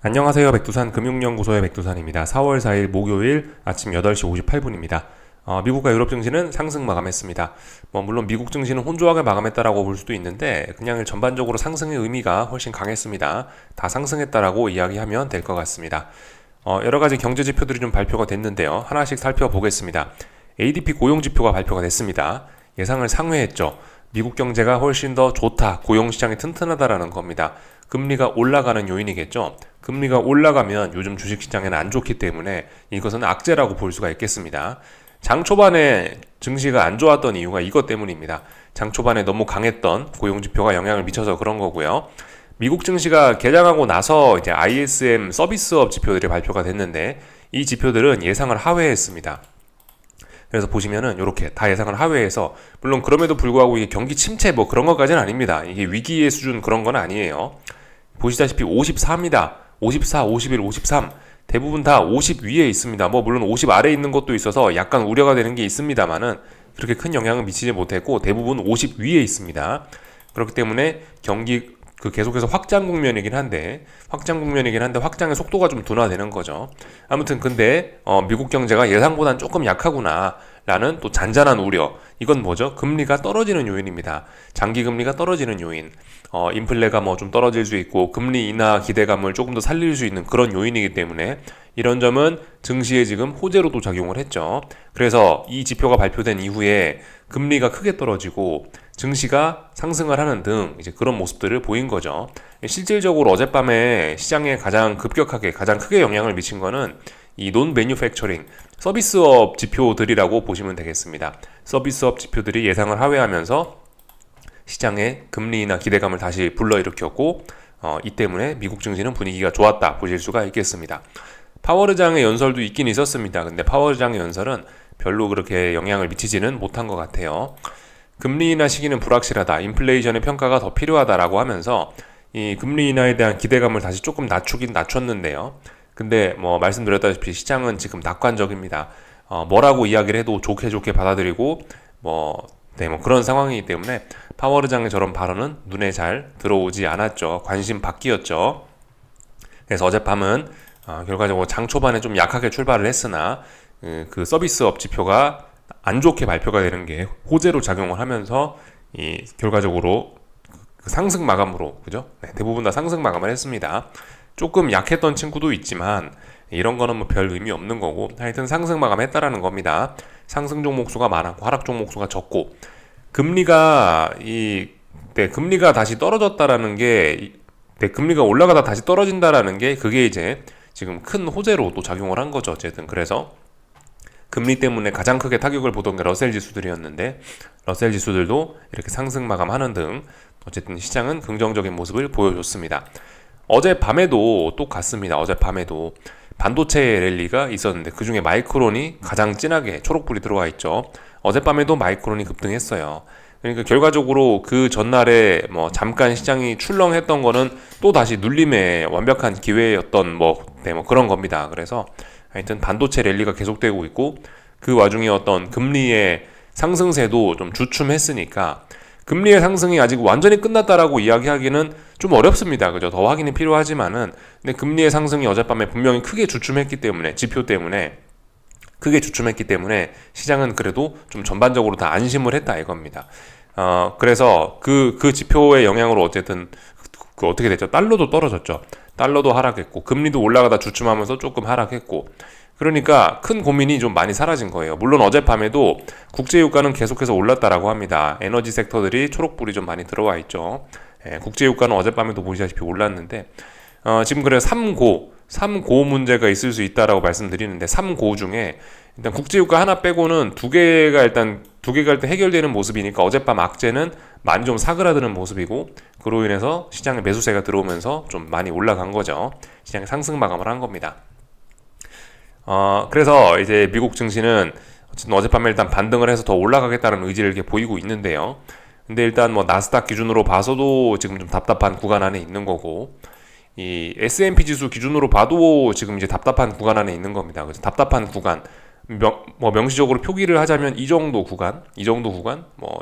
안녕하세요. 백두산 금융연구소의 백두산입니다. 4월 4일 목요일 아침 8시 58분입니다. 미국과 유럽 증시는 상승 마감했습니다. 물론 미국 증시는 혼조하게 마감했다라고 볼 수도 있는데 그냥 전반적으로 상승의 의미가 훨씬 강했습니다. 다 상승했다라고 이야기하면 될 것 같습니다. 여러 가지 경제 지표들이 좀 발표가 됐는데요. 하나씩 살펴보겠습니다. ADP 고용 지표가 발표가 됐습니다. 예상을 상회했죠. 미국 경제가 훨씬 더 좋다, 고용시장이 튼튼하다라는 겁니다. 금리가 올라가는 요인이겠죠. 금리가 올라가면 요즘 주식시장에는 안 좋기 때문에 이것은 악재라고 볼 수가 있겠습니다. 장 초반에 증시가 안 좋았던 이유가 이것 때문입니다. 장 초반에 너무 강했던 고용지표가 영향을 미쳐서 그런 거고요. 미국 증시가 개장하고 나서 이제 ISM 서비스업 지표들이 발표가 됐는데 이 지표들은 예상을 하회했습니다. 그래서 보시면은 이렇게 다 예상을 하회해서, 물론 그럼에도 불구하고 이게 경기 침체 뭐 그런 것까지는 아닙니다. 이게 위기의 수준 그런 건 아니에요. 보시다시피 54입니다. 54, 51, 53 대부분 다 50 위에 있습니다. 물론 50 아래에 있는 것도 있어서 약간 우려가 되는 게 있습니다만은 그렇게 큰 영향을 미치지 못했고 대부분 50 위에 있습니다. 그렇기 때문에 경기 계속해서 확장 국면이긴 한데 확장의 속도가 좀 둔화되는 거죠. 아무튼 근데 미국 경제가 예상보다는 조금 약하구나 라는 또 잔잔한 우려, 이건 뭐죠? 금리가 떨어지는 요인입니다. 장기 금리가 떨어지는 요인, 인플레가 좀 떨어질 수 있고 금리 인하 기대감을 조금 더 살릴 수 있는 그런 요인이기 때문에 이런 점은 증시에 지금 호재로도 작용을 했죠. 그래서 이 지표가 발표된 이후에 금리가 크게 떨어지고 증시가 상승을 하는 등 이제 그런 모습들을 보인 거죠. 실질적으로 어젯밤에 시장에 가장 급격하게 가장 크게 영향을 미친 거는 이 논 매뉴팩처링 서비스업 지표들이라고 보시면 되겠습니다. 서비스업 지표들이 예상을 하회하면서 시장의 금리 인하 기대감을 다시 불러일으켰고 이 때문에 미국 증시는 분위기가 좋았다 보실 수가 있겠습니다. 파월 의장의 연설도 있긴 있었습니다. 근데 파월 의장의 연설은 별로 그렇게 영향을 미치지는 못한 것 같아요. 금리 인하 시기는 불확실하다, 인플레이션의 평가가 더 필요하다라고 하면서 이 금리 인하에 대한 기대감을 다시 조금 낮추긴 낮췄는데요. 근데 말씀드렸다시피 시장은 지금 낙관적입니다. 뭐라고 이야기를 해도 좋게 받아들이고 그런 상황이기 때문에 파월 의장의 저런 발언은 눈에 잘 들어오지 않았죠. 관심 밖이었죠. 그래서 어젯밤은 결과적으로 장 초반에 좀 약하게 출발을 했으나 그 서비스업 지표가 안 좋게 발표가 되는 게 호재로 작용을 하면서 결과적으로 그 상승 마감으로, 그죠? 네, 대부분 다 상승 마감을 했습니다. 조금 약했던 친구도 있지만 이런 거는 별 의미 없는 거고, 하여튼 상승 마감했다라는 겁니다. 상승 종목 수가 많았고 하락 종목 수가 적고, 금리가 다시 떨어졌다라는 게, 금리가 올라가다 다시 떨어진다라는 게 그게 이제 지금 큰 호재로 또 작용을 한 거죠. 어쨌든 그래서 금리 때문에 가장 크게 타격을 보던 게 러셀 지수들이었는데 러셀 지수들도 이렇게 상승 마감하는 등 어쨌든 시장은 긍정적인 모습을 보여줬습니다. 어젯밤에도 똑같습니다. 어젯밤에도 반도체 랠리가 있었는데 그중에 마이크론이 가장 진하게 초록불이 들어와 있죠. 어젯밤에도 마이크론이 급등했어요. 그러니까 결과적으로 그 전날에 잠깐 시장이 출렁했던 거는 또 다시 눌림의 완벽한 기회였던 그런 겁니다. 그래서 하여튼 반도체 랠리가 계속되고 있고 그 와중에 어떤 금리의 상승세도 좀 주춤했으니까 금리의 상승이 아직 완전히 끝났다라고 이야기하기는 좀 어렵습니다. 그죠? 더 확인이 필요하지만은, 근데 금리의 상승이 어젯밤에 분명히 크게 주춤했기 때문에, 지표 때문에 크게 주춤했기 때문에 시장은 그래도 좀 전반적으로 다 안심을 했다 이겁니다. 그래서 그 지표의 영향으로 어쨌든 어떻게 됐죠? 달러도 떨어졌죠. 달러도 하락했고 금리도 올라가다 주춤하면서 조금 하락했고, 그러니까 큰 고민이 좀 많이 사라진 거예요. 물론 어젯밤에도 국제유가는 계속해서 올랐다라고 합니다. 에너지 섹터들이 초록불이 좀 많이 들어와 있죠. 국제유가는 어젯밤에도 보시다시피 올랐는데 지금 그래서 3고 문제가 있을 수 있다라고 말씀드리는데, 3고 중에 일단 국제유가 하나 빼고는 두 개가 일단 해결되는 모습이니까 어젯밤 악재는 많이 좀 사그라드는 모습이고, 그로 인해서 시장에 매수세가 들어오면서 좀 많이 올라간 거죠. 시장이 상승 마감을 한 겁니다. 그래서 이제 미국 증시는 어젯밤에 일단 반등을 해서 더 올라가겠다는 의지를 이렇게 보이고 있는데요. 근데 일단 나스닥 기준으로 봐서도 지금 좀 답답한 구간 안에 있는 거고, 이 S&P 지수 기준으로 봐도 지금 이제 답답한 구간 안에 있는 겁니다. 그래서 답답한 구간, 명시적으로 표기를 하자면 이 정도 구간,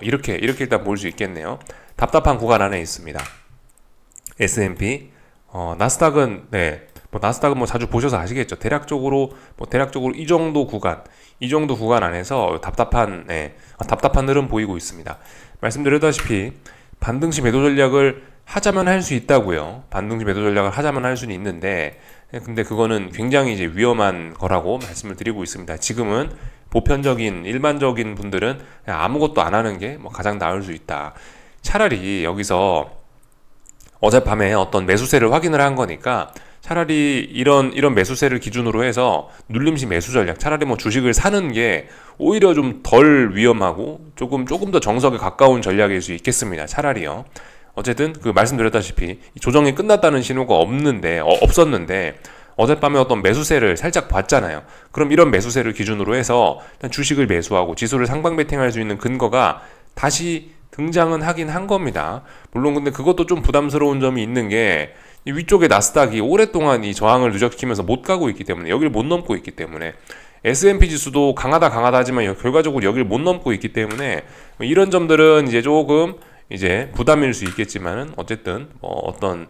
이렇게 일단 볼 수 있겠네요. 답답한 구간 안에 있습니다. S&P, 나스닥은 뭐 나스닥은 뭐 자주 보셔서 아시겠죠. 대략적으로 이 정도 구간 안에서 답답한 흐름 보이고 있습니다. 말씀드렸다시피 반등시 매도 전략을 하자면 할 수 있다고요. 반등시 매도 전략을 하자면 할 수는 있는데, 근데 그거는 굉장히 이제 위험한 거라고 말씀을 드리고 있습니다. 지금은 보편적인 일반적인 분들은 그냥 아무것도 안 하는 게 뭐 가장 나을 수 있다. 차라리 여기서 어젯밤에 어떤 매수세를 확인을 한 거니까 차라리 이런 매수세를 기준으로 해서 눌림시 매수 전략, 차라리 뭐 주식을 사는 게 오히려 좀 덜 위험하고 조금 더 정석에 가까운 전략일 수 있겠습니다. 차라리요. 어쨌든 그 말씀드렸다시피 조정이 끝났다는 신호가 없었는데 어젯밤에 어떤 매수세를 살짝 봤잖아요. 그럼 이런 매수세를 기준으로 해서 일단 주식을 매수하고 지수를 상방 베팅할 수 있는 근거가 다시 등장은 하긴 한 겁니다. 물론 근데 그것도 좀 부담스러운 점이 있는 게 위쪽에 나스닥이 오랫동안 이 저항을 누적시키면서 못 가고 있기 때문에, 여기를 못 넘고 있기 때문에, S&P 지수도 강하다 하지만 결과적으로 여기를 못 넘고 있기 때문에 이런 점들은 이제 조금 이제 부담일 수 있겠지만은 어쨌든 어떤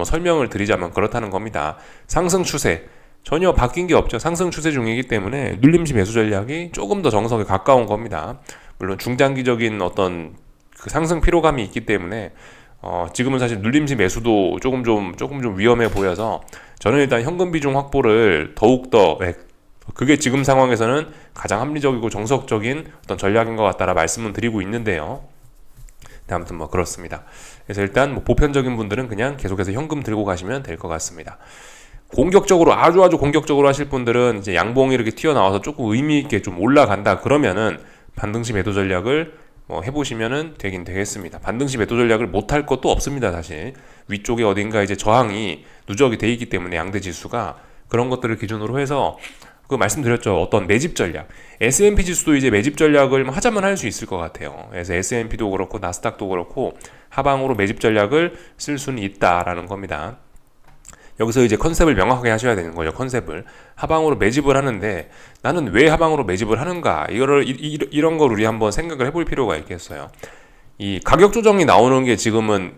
설명을 드리자면 그렇다는 겁니다. 상승 추세 전혀 바뀐 게 없죠. 상승 추세 중이기 때문에 눌림시 매수 전략이 조금 더 정석에 가까운 겁니다. 물론 중장기적인 어떤 그 상승 피로감이 있기 때문에 지금은 사실 눌림시 매수도 조금 좀 위험해 보여서 저는 일단 현금 비중 확보를 더욱더, 그게 지금 상황에서는 가장 합리적이고 정석적인 어떤 전략인 것 같다라 말씀을 드리고 있는데요. 아무튼 뭐 그렇습니다. 그래서 일단 뭐 보편적인 분들은 그냥 계속해서 현금 들고 가시면 될 것 같습니다. 공격적으로 아주 공격적으로 하실 분들은 이제 양봉이 이렇게 튀어나와서 조금 의미 있게 좀 올라간다 그러면은 반등시 매도 전략을 해보시면은 되긴 되겠습니다. 반등시 매도 전략을 못할 것도 없습니다. 사실 위쪽에 어딘가 이제 저항이 누적이 돼 있기 때문에 양대 지수가 그런 것들을 기준으로 해서 그 말씀드렸죠. 어떤 매집 전략, S&P 지수도 이제 매집 전략을 하자면 할 수 있을 것 같아요. 그래서 S&P도 그렇고 나스닥도 그렇고 하방으로 매집 전략을 쓸 수는 있다라는 겁니다. 여기서 이제 컨셉을 명확하게 하셔야 되는 거죠. 컨셉을 하방으로 매집을 하는데 나는 왜 하방으로 매집을 하는가, 이런 걸 우리 한번 생각을 해볼 필요가 있겠어요. 이 가격 조정이 나오는 게 지금은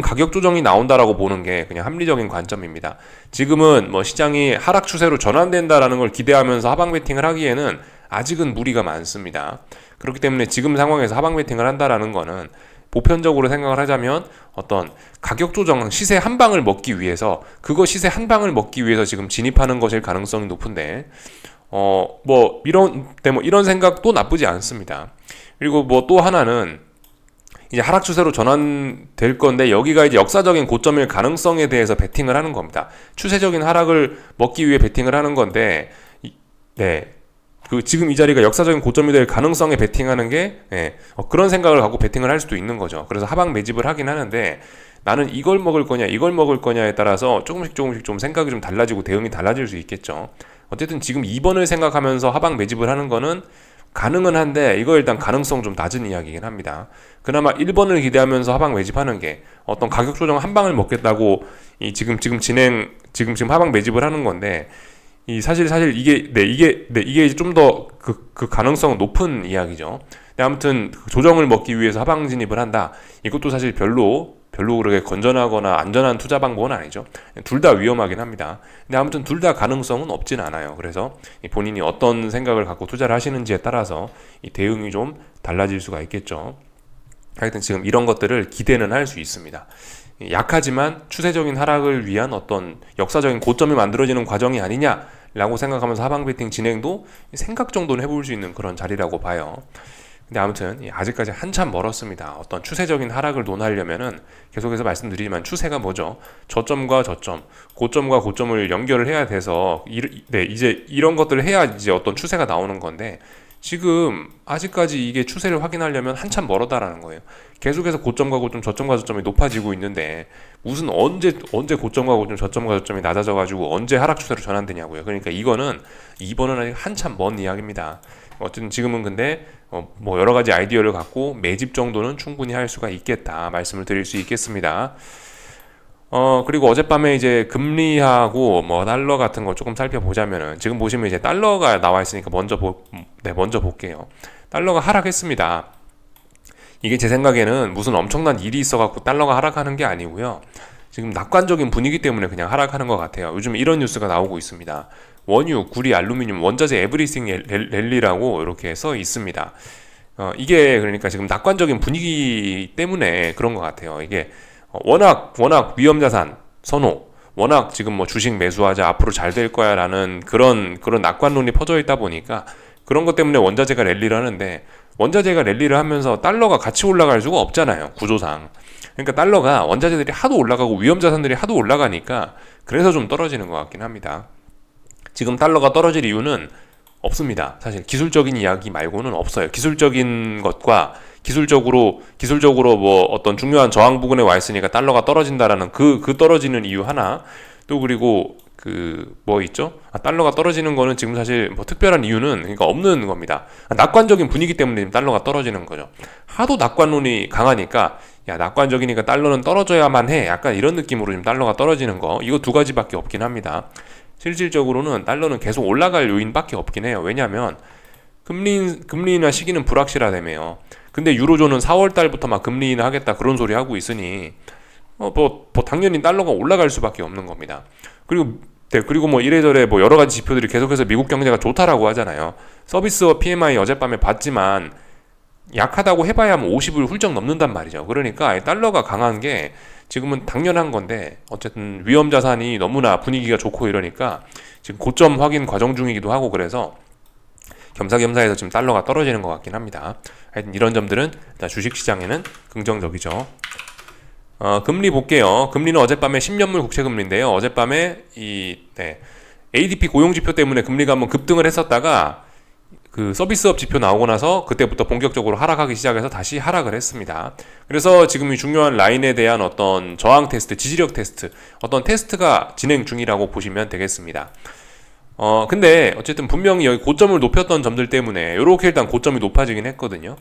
가격 조정이 나온다라고 보는 게 그냥 합리적인 관점입니다. 지금은 뭐 시장이 하락 추세로 전환된다라는 걸 기대하면서 하방 베팅을 하기에는 아직은 무리가 많습니다. 그렇기 때문에 지금 상황에서 하방 베팅을 한다라는 거는 보편적으로 생각을 하자면 어떤 가격 조정, 시세 한 방을 먹기 위해서, 시세 한 방을 먹기 위해서 지금 진입하는 것일 가능성이 높은데 이런 생각도 나쁘지 않습니다. 그리고 뭐 또 하나는 이제 하락 추세로 전환될 건데 여기가 이제 역사적인 고점일 가능성에 대해서 베팅을 하는 겁니다. 추세적인 하락을 먹기 위해 베팅을 하는 건데, 지금 이 자리가 역사적인 고점이 될 가능성에 베팅하는 게, 그런 생각을 갖고 베팅을 할 수도 있는 거죠. 그래서 하방 매집을 하긴 하는데 나는 이걸 먹을 거냐 이걸 먹을 거냐에 따라서 조금씩 좀 생각이 좀 달라지고 대응이 달라질 수 있겠죠. 어쨌든 지금 2번을 생각하면서 하방 매집을 하는 거는 가능은 한데 이거 일단 가능성 좀 낮은 이야기이긴 합니다. 그나마 1번을 기대하면서 하방 매집하는 게 어떤 가격 조정 한 방을 먹겠다고 지금 하방 매집을 하는 건데, 사실 이게 좀 더 그 가능성은 높은 이야기죠. 근데 아무튼 조정을 먹기 위해서 하방 진입을 한다. 이것도 사실 별로 그렇게 건전하거나 안전한 투자 방법은 아니죠. 둘 다 위험하긴 합니다. 근데 아무튼 둘 다 가능성은 없진 않아요. 그래서 본인이 어떤 생각을 갖고 투자를 하시는지에 따라서 이 대응이 좀 달라질 수가 있겠죠. 하여튼 지금 이런 것들을 기대는 할 수 있습니다. 약하지만 추세적인 하락을 위한 어떤 역사적인 고점이 만들어지는 과정이 아니냐라고 생각하면서 하방 베팅 진행도 생각 정도는 해볼 수 있는 그런 자리라고 봐요. 근데 아무튼 아직까지 한참 멀었습니다. 어떤 추세적인 하락을 논하려면은 계속해서 말씀드리지만 추세가 뭐죠? 저점과 저점, 고점과 고점을 연결을 해야 돼서 이제 이런 것들을 해야 이제 어떤 추세가 나오는 건데, 지금 아직까지 이게 추세를 확인하려면 한참 멀었다라는 거예요. 계속해서 고점과 고점, 저점과 저점이 높아지고 있는데 무슨 언제 고점과 고점, 저점과 저점이 낮아져가지고 언제 하락 추세로 전환되냐고요. 그러니까 이번은 아직 한참 먼 이야기입니다. 어쨌든 지금은 근데 뭐 여러 가지 아이디어를 갖고 매집 정도는 충분히 할 수가 있겠다 말씀을 드릴 수 있겠습니다. 그리고 어젯밤에 이제 금리하고 뭐 달러 같은 거 조금 살펴보자면은, 지금 보시면 이제 달러가 나와 있으니까 먼저 볼게요. 달러가 하락했습니다. 이게 제 생각에는 무슨 엄청난 일이 있어갖고 달러가 하락하는 게 아니고요. 지금 낙관적인 분위기 때문에 그냥 하락하는 것 같아요. 요즘 이런 뉴스가 나오고 있습니다. 원유, 구리, 알루미늄, 원자재 에브리싱 랠리라고 이렇게 써 있습니다. 이게 그러니까 지금 낙관적인 분위기 때문에 그런 것 같아요. 이게 워낙 위험자산 선호, 워낙 지금 뭐 주식 매수하자 앞으로 잘 될 거야 라는 그런 낙관론이 퍼져 있다 보니까 그런 것 때문에 원자재가 랠리를 하는데, 원자재가 랠리를 하면서 달러가 같이 올라갈 수가 없잖아요, 구조상. 그러니까 달러가 원자재들이 하도 올라가고 위험자산들이 하도 올라가니까 그래서 좀 떨어지는 것 같긴 합니다. 지금 달러가 떨어질 이유는 없습니다. 사실 기술적인 이야기 말고는 없어요. 기술적인 것과 기술적으로 뭐 어떤 중요한 저항 부근에 와 있으니까 달러가 떨어진다라는 그 떨어지는 이유 하나, 또 그리고 그 뭐 있죠? 달러가 떨어지는 거는 지금 사실 뭐 특별한 이유는 그러니까 없는 겁니다. 낙관적인 분위기 때문에 지금 달러가 떨어지는 거죠. 하도 낙관론이 강하니까 야, 낙관적이니까 달러는 떨어져야만 해, 약간 이런 느낌으로 지금 달러가 떨어지는 거, 이거 두 가지밖에 없긴 합니다. 실질적으로는 달러는 계속 올라갈 요인밖에 없긴 해요. 왜냐하면 금리 인하 시기는 불확실하다며요. 근데 유로존은 4월 달부터 막 금리 인하 하겠다 그런 소리 하고 있으니 당연히 달러가 올라갈 수밖에 없는 겁니다. 그리고 뭐 이래저래 뭐 여러 가지 지표들이 계속해서 미국 경제가 좋다라고 하잖아요. 서비스업 PMI 어젯밤에 봤지만 약하다고 해봐야 뭐 50을 훌쩍 넘는단 말이죠. 그러니까 달러가 강한 게 지금은 당연한 건데, 어쨌든 위험자산이 너무나 분위기가 좋고 이러니까 지금 고점 확인 과정 중이기도 하고, 그래서 겸사겸사해서 지금 달러가 떨어지는 것 같긴 합니다. 하여튼 이런 점들은 일단 주식시장에는 긍정적이죠. 금리 볼게요. 금리는 어젯밤에 10년물 국채금리인데요. 어젯밤에 ADP 고용지표 때문에 금리가 한번 급등을 했었다가 그 서비스업 지표 나오고 나서 그때부터 본격적으로 하락하기 시작해서 다시 하락을 했습니다. 그래서 지금 이 중요한 라인에 대한 어떤 저항 테스트, 지지력 테스트, 어떤 테스트가 진행 중이라고 보시면 되겠습니다. 근데 어쨌든 분명히 여기 고점을 높였던 점들 때문에 이렇게 일단 고점이 높아지긴 했거든요.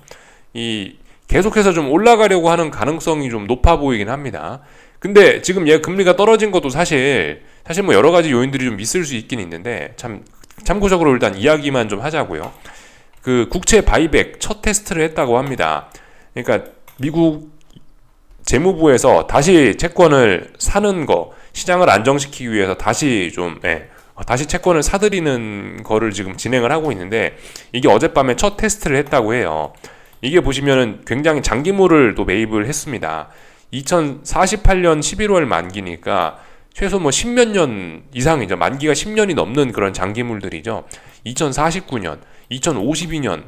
계속해서 좀 올라가려고 하는 가능성이 좀 높아 보이긴 합니다. 근데 지금 얘 금리가 떨어진 것도 사실 뭐 여러 가지 요인들이 좀 있을 수 있긴 있는데, 참고적으로 일단 이야기만 좀 하자고요. 그 국채 바이백 첫 테스트를 했다고 합니다. 그러니까 미국 재무부에서 다시 채권을 사는 거, 시장을 안정시키기 위해서 다시 채권을 사들이는 거를 지금 진행을 하고 있는데, 이게 어젯밤에 첫 테스트를 했다고 해요. 이게 보시면은 굉장히 장기물을 또 매입을 했습니다. 2048년 11월 만기니까 최소 뭐 10몇 년 이상이죠. 만기가 10년이 넘는 그런 장기물들이죠. 2049년, 2052년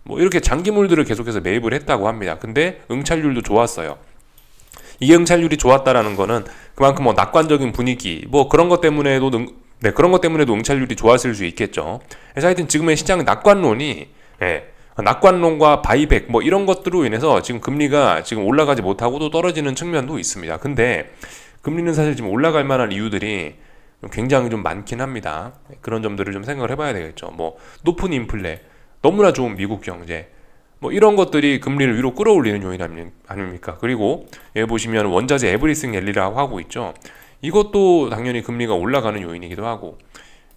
뭐 이렇게 장기물들을 계속해서 매입을 했다고 합니다. 근데 응찰률도 좋았어요. 이게 응찰률이 좋았다라는 거는 그만큼 뭐 낙관적인 분위기 뭐 그런 것 때문에도 응찰률이 좋았을 수 있겠죠. 그래서 하여튼 지금의 시장 낙관론과 바이백 뭐 이런 것들로 인해서 지금 금리가 지금 올라가지 못하고 또 떨어지는 측면도 있습니다. 근데 금리는 사실 지금 올라갈 만한 이유들이 굉장히 좀 많긴 합니다. 그런 점들을 좀 생각을 해봐야 되겠죠. 뭐 높은 인플레, 너무나 좋은 미국 경제, 뭐 이런 것들이 금리를 위로 끌어올리는 요인 아닙니까? 그리고 여기 보시면 원자재 에브리싱 랠리라고 하고 있죠. 이것도 당연히 금리가 올라가는 요인이기도 하고,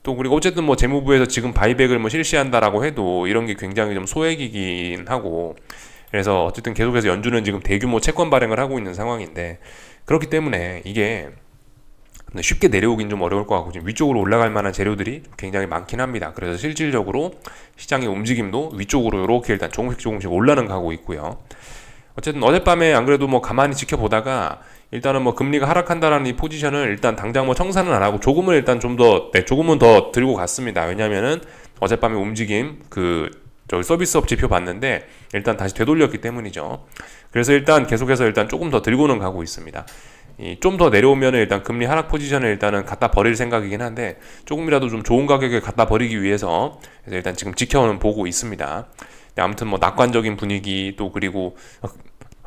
또 그리고 어쨌든 뭐 재무부에서 지금 바이백을 뭐 실시한다라고 해도 이런 게 굉장히 좀 소액이긴 하고, 그래서 어쨌든 계속해서 연준은 지금 대규모 채권 발행을 하고 있는 상황인데, 그렇기 때문에 이게 쉽게 내려오긴 좀 어려울 것 같고 지금 위쪽으로 올라갈 만한 재료들이 굉장히 많긴 합니다. 그래서 실질적으로 시장의 움직임도 위쪽으로 이렇게 일단 조금씩 올라는 가고 있고요. 어쨌든 어젯밤에 안 그래도 뭐 가만히 지켜보다가 일단은 뭐 금리가 하락한다라는 이 포지션을 일단 당장 뭐 청산은 안 하고 조금은 일단 조금은 더 들고 갔습니다. 왜냐면은 어젯밤에 움직임 저기 서비스업 지표 봤는데 일단 다시 되돌렸기 때문이죠. 그래서 일단 계속해서 일단 조금 더 들고는 가고 있습니다. 좀 더 내려오면 일단 금리 하락 포지션을 일단은 갖다 버릴 생각이긴 한데, 조금이라도 좀 좋은 가격에 갖다 버리기 위해서 그래서 일단 지금 보고 있습니다. 아무튼 뭐 낙관적인 분위기, 또 그리고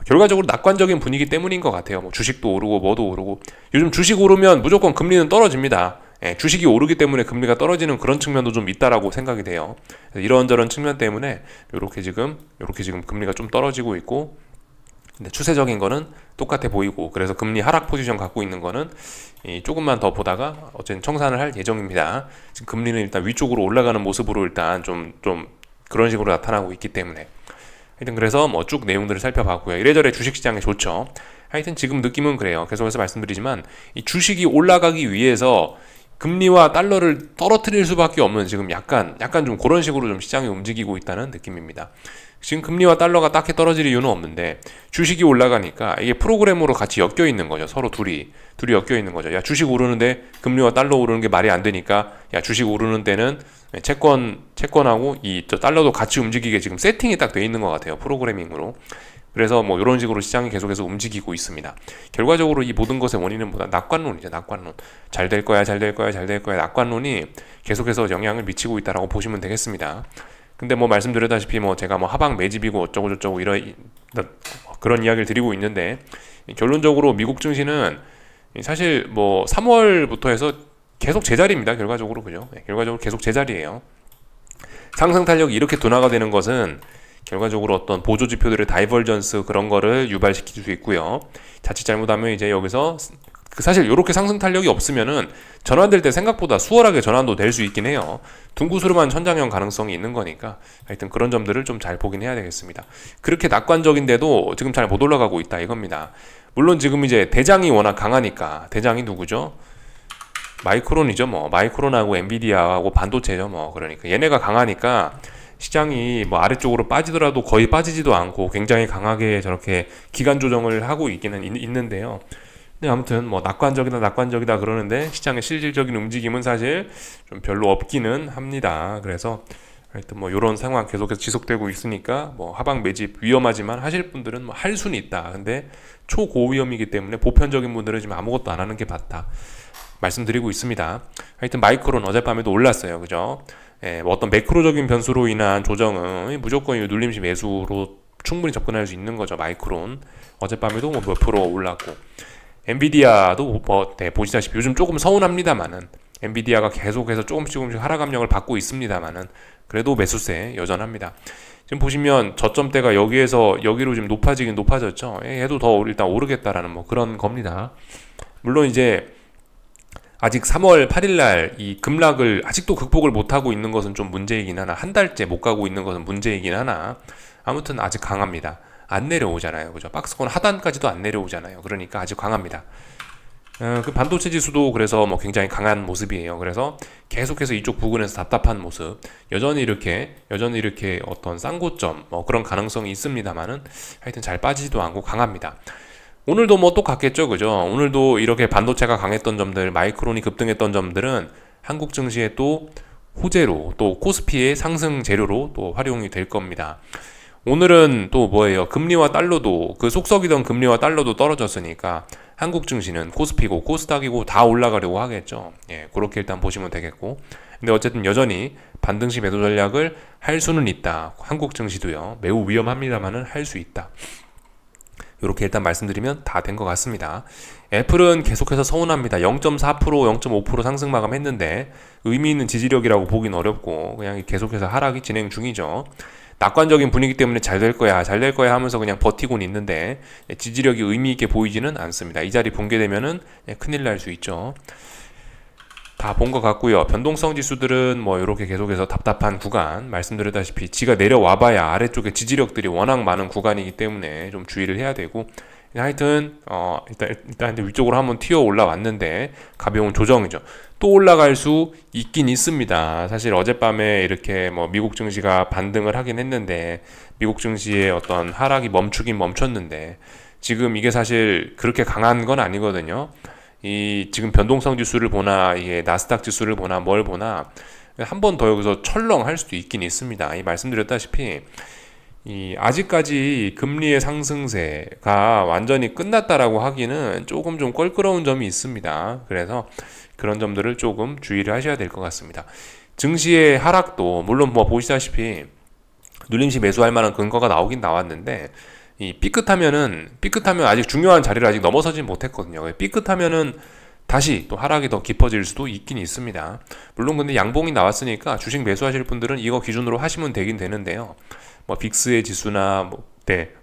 결과적으로 낙관적인 분위기 때문인 것 같아요. 뭐 주식도 오르고 뭐도 오르고, 요즘 주식 오르면 무조건 금리는 떨어집니다. 주식이 오르기 때문에 금리가 떨어지는 그런 측면도 좀 있다라고 생각이 돼요. 이런저런 측면 때문에 이렇게 지금 금리가 좀 떨어지고 있고, 근데 추세적인 거는 똑같아 보이고, 그래서 금리 하락 포지션 갖고 있는 거는 조금만 더 보다가 어쨌든 청산을 할 예정입니다. 지금 금리는 일단 위쪽으로 올라가는 모습으로 일단 좀 그런 식으로 나타나고 있기 때문에, 하여튼 그래서 뭐 쭉 내용들을 살펴봤고요. 이래저래 주식시장에 좋죠. 하여튼 지금 느낌은 그래요. 계속해서 말씀드리지만 이 주식이 올라가기 위해서 금리와 달러를 떨어뜨릴 수밖에 없는 지금 약간 좀 그런 식으로 좀 시장이 움직이고 있다는 느낌입니다. 지금 금리와 달러가 딱히 떨어질 이유는 없는데 주식이 올라가니까 이게 프로그램으로 같이 엮여 있는 거죠. 서로 둘이 엮여 있는 거죠. 야, 주식 오르는데 금리와 달러 오르는 게 말이 안 되니까 야, 주식 오르는 때는 채권하고 저 달러도 같이 움직이게 지금 세팅이 딱 돼 있는 것 같아요. 프로그래밍으로. 그래서 뭐 이런 식으로 시장이 계속해서 움직이고 있습니다. 결과적으로 이 모든 것의 원인은 뭐다? 낙관론이죠. 낙관론. 잘 될 거야, 잘 될 거야, 잘 될 거야. 낙관론이 계속해서 영향을 미치고 있다라고 보시면 되겠습니다. 근데 뭐 말씀드렸다시피 뭐 제가 뭐 하방 매집이고 어쩌고 저쩌고 그런 이야기를 드리고 있는데 결론적으로 미국 증시는 사실 뭐 3월부터 해서 계속 제자리입니다. 결과적으로 그죠? 결과적으로 계속 제자리예요. 상승 탄력이 이렇게 둔화가 되는 것은 결과적으로 어떤 보조 지표들의 다이버전스 그런 거를 유발시킬 수 있고요. 자칫 잘못하면 이제 여기서 사실 이렇게 상승 탄력이 없으면은 전환될 때 생각보다 수월하게 전환도 될 수 있긴 해요. 둥구스름한 천장형 가능성이 있는 거니까 하여튼 그런 점들을 좀 잘 보긴 해야 되겠습니다. 그렇게 낙관적인데도 지금 잘 못 올라가고 있다 이겁니다. 물론 지금 이제 대장이 워낙 강하니까 대장이 누구죠? 마이크론이죠. 뭐 마이크론하고 엔비디아하고 반도체죠. 뭐 그러니까 얘네가 강하니까 시장이 뭐 아래쪽으로 빠지더라도 거의 빠지지도 않고 굉장히 강하게 저렇게 기간 조정을 하고 있는데요. 근데 아무튼 뭐 낙관적이다 그러는데 시장의 실질적인 움직임은 사실 좀 별로 없기는 합니다. 그래서 하여튼 뭐 이런 상황 계속해서 지속되고 있으니까 뭐 하방 매집 위험하지만 하실 분들은 뭐 할 수는 있다. 근데 초고위험이기 때문에 보편적인 분들은 지금 아무것도 안 하는 게 맞다 말씀드리고 있습니다. 하여튼 마이크론 어젯밤에도 올랐어요. 그죠? 뭐 어떤 매크로적인 변수로 인한 조정은 무조건 눌림시 매수로 충분히 접근할 수 있는 거죠. 마이크론 어젯밤에도 뭐 몇 프로 올랐고 엔비디아도 뭐 보시다시피 요즘 조금 서운합니다만은 엔비디아가 계속해서 조금씩 하락 압력을 받고 있습니다만은 그래도 매수세 여전합니다. 지금 보시면 저점대가 여기로 지금 높아졌죠. 얘도 더 일단 오르겠다라는 뭐 그런 겁니다. 물론 이제 아직 3월 8일날 이 급락을 아직도 극복을 못하고 있는 것은 좀 문제이긴 하나 한 달째 못 가고 있는 것은 문제이긴 하나 아무튼 아직 강합니다. 안 내려오잖아요. 그죠? 박스권 하단까지도 안 내려오잖아요. 그러니까 아직 강합니다. 그 반도체 지수도 그래서 뭐 굉장히 강한 모습이에요. 그래서 계속해서 이쪽 부근에서 답답한 모습 여전히 이렇게 어떤 쌍고점 뭐 그런 가능성이 있습니다만은 하여튼 잘 빠지지도 않고 강합니다. 오늘도 뭐 똑같겠죠. 그죠? 오늘도 이렇게 반도체가 강했던 점들 마이크론이 급등했던 점들은 한국 증시에 또 호재로 또 코스피의 상승 재료로 또 활용이 될 겁니다. 오늘은 또 뭐예요? 금리와 달러도 그 속썩이던 금리와 달러도 떨어졌으니까 한국 증시는 코스피고 코스닥이고 다 올라가려고 하겠죠. 예, 그렇게 일단 보시면 되겠고. 근데 어쨌든 여전히 반등시 매도 전략을 할 수는 있다. 한국 증시도요. 매우 위험합니다만은 할 수 있다. 이렇게 일단 말씀드리면 다 된 것 같습니다. 애플은 계속해서 서운합니다. 0.4%, 0.5% 상승 마감했는데 의미 있는 지지력이라고 보긴 어렵고 그냥 계속해서 하락이 진행 중이죠. 낙관적인 분위기 때문에 잘 될 거야 하면서 그냥 버티고는 있는데 지지력이 의미 있게 보이지는 않습니다. 이 자리 붕괴되면은 큰일 날 수 있죠. 다 본 것 같고요. 변동성 지수들은 뭐 이렇게 계속해서 답답한 구간 말씀드렸다시피 지가 내려와봐야 아래쪽에 지지력들이 워낙 많은 구간이기 때문에 좀 주의를 해야 되고 하여튼 일단 위쪽으로 한번 튀어 올라왔는데 가벼운 조정이죠. 또 올라갈 수 있긴 있습니다. 사실 어젯밤에 이렇게 뭐 미국 증시가 반등을 하긴 했는데 미국 증시의 어떤 하락이 멈추긴 멈췄는데 지금 이게 사실 그렇게 강한 건 아니거든요. 이 지금 변동성 지수를 보나 이게 나스닥 지수를 보나 뭘 보나 한 번 더 여기서 철렁할 수도 있긴 있습니다. 이 말씀드렸다시피 이 아직까지 금리의 상승세가 완전히 끝났다라고 하기는 조금 좀 껄끄러운 점이 있습니다. 그래서 그런 점들을 조금 주의를 하셔야 될 것 같습니다. 증시의 하락도 물론 뭐 보시다시피 눌림시 매수할 만한 근거가 나오긴 나왔는데 이 삐끗하면 아직 중요한 자리를 아직 넘어서진 못했거든요. 삐끗하면은 다시 또 하락이 더 깊어질 수도 있긴 있습니다. 물론 근데 양봉이 나왔으니까 주식 매수하실 분들은 이거 기준으로 하시면 되긴 되는데요. 뭐 빅스의 지수나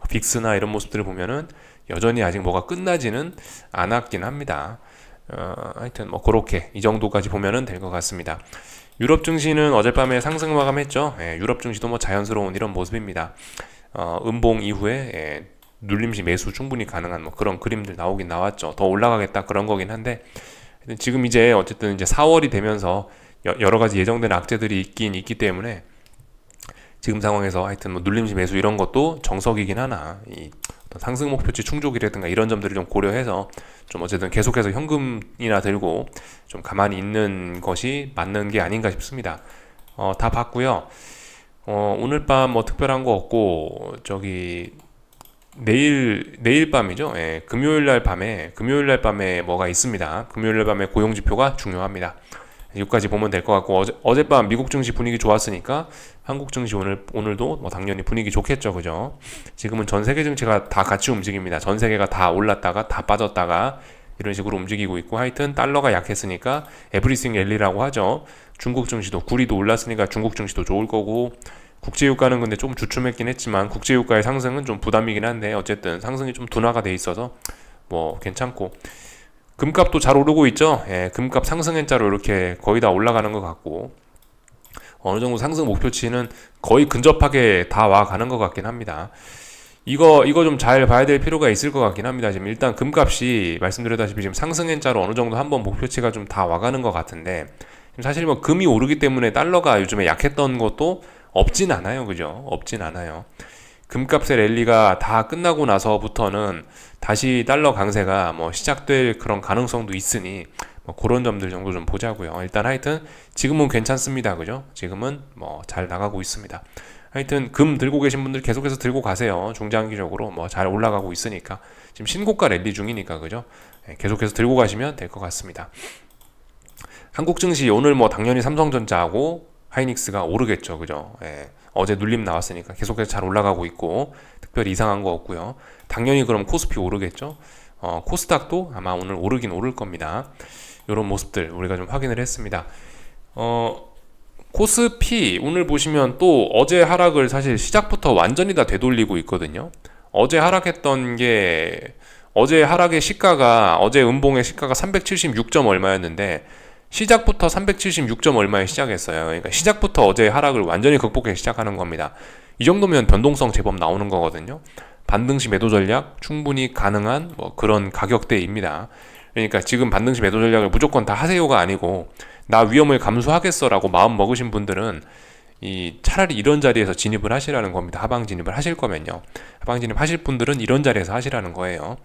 빅스나 이런 모습들을 보면은 여전히 아직 뭐가 끝나지는 않았긴 합니다. 하여튼 뭐 그렇게 이 정도까지 보면은 될 것 같습니다. 유럽 증시는 어젯밤에 상승 마감했죠. 유럽 증시도 뭐 자연스러운 이런 모습입니다. 음봉 이후에 눌림시 매수 충분히 가능한 뭐 그런 그림들 나오긴 나왔죠. 더 올라가겠다 그런 거긴 한데, 지금 이제 어쨌든 이제 4월이 되면서 여러 가지 예정된 악재들이 있긴 있기 때문에 지금 상황에서 하여튼 뭐 눌림시 매수 이런 것도 정석이긴 하나, 이 어떤 상승 목표치 충족이라든가 이런 점들을 좀 고려해서 좀 어쨌든 계속해서 현금이나 들고 좀 가만히 있는 것이 맞는 게 아닌가 싶습니다. 다 봤고요. 오늘 밤 뭐 특별한 거 없고, 저기 내일 밤이죠. 예, 금요일 날 밤에 뭐가 있습니다. 금요일 날 밤에 고용 지표가 중요합니다. 여기까지 보면 될 것 같고, 어젯밤 미국 증시 분위기 좋았으니까 한국 증시 오늘도 뭐 당연히 분위기 좋겠죠, 그죠? 지금은 전 세계 증시가 다 같이 움직입니다. 전 세계가 다 올랐다가 다 빠졌다가 이런 식으로 움직이고 있고, 하여튼 달러가 약했으니까 에브리싱 랠리라고 하죠. 중국 증시도 구리도 올랐으니까 중국 증시도 좋을 거고, 국제유가는 근데 좀 주춤했긴 했지만 국제유가의 상승은 좀 부담이긴 한데 어쨌든 상승이 좀 둔화가 돼 있어서 뭐 괜찮고, 금값도 잘 오르고 있죠. 예, 금값 상승 N자로 이렇게 거의 다 올라가는 것 같고, 어느 정도 상승 목표치는 거의 근접하게 다 와가는 것 같긴 합니다. 이거 좀 잘 봐야 될 필요가 있을 것 같긴 합니다. 지금 일단 금값이 말씀드렸다시피 지금 상승 N자로 어느 정도 한번 목표치가 좀 다 와가는 것 같은데, 사실 뭐 금이 오르기 때문에 달러가 요즘에 약했던 것도 없진 않아요, 그죠? 없진 않아요. 금값의 랠리가 다 끝나고 나서부터는 다시 달러 강세가 뭐 시작될 그런 가능성도 있으니 뭐 그런 점들 정도 좀 보자고요. 일단 하여튼 지금은 괜찮습니다, 그죠? 지금은 뭐 잘 나가고 있습니다. 하여튼 금 들고 계신 분들 계속해서 들고 가세요. 중장기적으로 뭐 잘 올라가고 있으니까, 지금 신고가 랠리 중이니까, 그죠? 계속해서 들고 가시면 될 것 같습니다. 한국 증시 오늘 뭐 당연히 삼성전자하고 하이닉스가 오르겠죠, 그죠? 어제 눌림 나왔으니까 계속해서 잘 올라가고 있고 특별히 이상한 거 없고요. 당연히 그럼 코스피 오르겠죠. 코스닥도 아마 오늘 오르긴 오를 겁니다. 이런 모습들 우리가 좀 확인을 했습니다. 코스피 오늘 보시면 또 어제 하락을 사실 시작부터 완전히 다 되돌리고 있거든요. 어제 하락했던 게, 어제 하락의 시가가, 어제 음봉의 시가가 376점 얼마였는데 시작부터 376점 얼마에 시작했어요. 그러니까 시작부터 어제 하락을 완전히 극복해 시작하는 겁니다. 이 정도면 변동성 제법 나오는 거거든요. 반등시 매도 전략 충분히 가능한 뭐 그런 가격대입니다. 그러니까 지금 반등시 매도 전략을 무조건 다 하세요가 아니고, 나 위험을 감수하겠어 라고 마음 먹으신 분들은 차라리 이런 자리에서 진입을 하시라는 겁니다. 하방 진입을 하실 거면요. 하방 진입 하실 분들은 이런 자리에서 하시라는 거예요.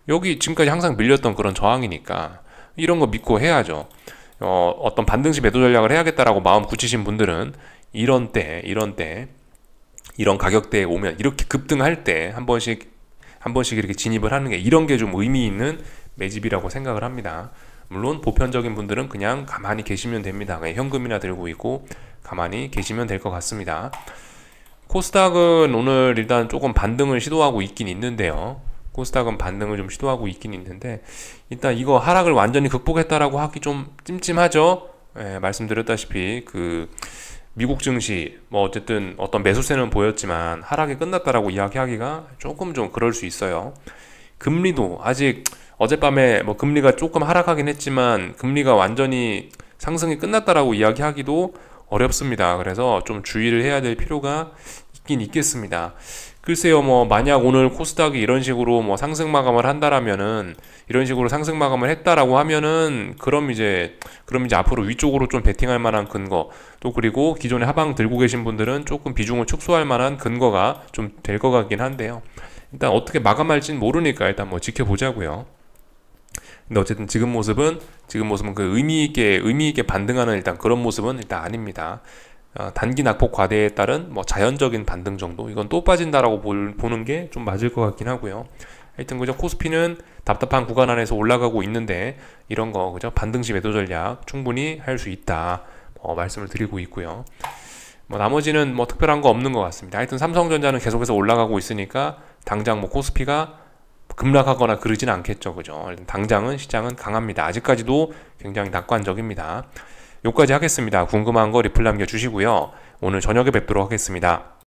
여기 지금까지 항상 밀렸던 그런 저항이니까 이런 거 믿고 해야죠. 어떤 반등시 매도 전략을 해야겠다라고 마음 굳히신 분들은 이런 가격대에 오면, 이렇게 급등할 때 한 번씩 이렇게 진입을 하는 게, 이런 게 좀 의미 있는 매집이라고 생각을 합니다. 물론 보편적인 분들은 그냥 가만히 계시면 됩니다. 그냥 현금이나 들고 있고 가만히 계시면 될 것 같습니다. 코스닥은 오늘 일단 조금 반등을 시도하고 있긴 있는데요. 코스닥은 반등을 좀 시도하고 있긴 있는데, 일단 이거 하락을 완전히 극복했다라고 하기 좀 찜찜하죠. 말씀드렸다시피 그 미국 증시 뭐 어쨌든 어떤 매수세는 보였지만 하락이 끝났다라고 이야기하기가 조금 좀 그럴 수 있어요. 금리도 아직 어젯밤에 뭐 금리가 조금 하락하긴 했지만 금리가 완전히 상승이 끝났다라고 이야기하기도 어렵습니다. 그래서 좀 주의를 해야 될 필요가 있긴 있겠습니다. 글쎄요, 뭐 만약 오늘 코스닥이 이런 식으로 뭐 상승 마감을 한다라면은, 이런 식으로 상승 마감을 했다라고 하면은 그럼 이제 앞으로 위쪽으로 좀 베팅할 만한 근거, 또 그리고 기존에 하방 들고 계신 분들은 조금 비중을 축소할 만한 근거가 좀 될 것 같긴 한데요. 일단 어떻게 마감할지는 모르니까 일단 뭐 지켜보자고요. 근데 어쨌든 지금 모습은 그 의미 있게 반등하는 일단 그런 모습은 일단 아닙니다. 단기 낙폭 과대에 따른 뭐 자연적인 반등 정도, 이건 또 빠진다라고 보는 게 좀 맞을 것 같긴 하고요. 하여튼 그죠, 코스피는 답답한 구간 안에서 올라가고 있는데 이런 거 그죠, 반등시 매도 전략 충분히 할 수 있다 말씀을 드리고 있고요. 뭐 나머지는 뭐 특별한 거 없는 것 같습니다. 하여튼 삼성전자는 계속해서 올라가고 있으니까 당장 뭐 코스피가 급락하거나 그러진 않겠죠, 그죠? 당장은 시장은 강합니다. 아직까지도 굉장히 낙관적입니다. 여기까지 하겠습니다. 궁금한 거 리플 남겨주시고요. 오늘 저녁에 뵙도록 하겠습니다.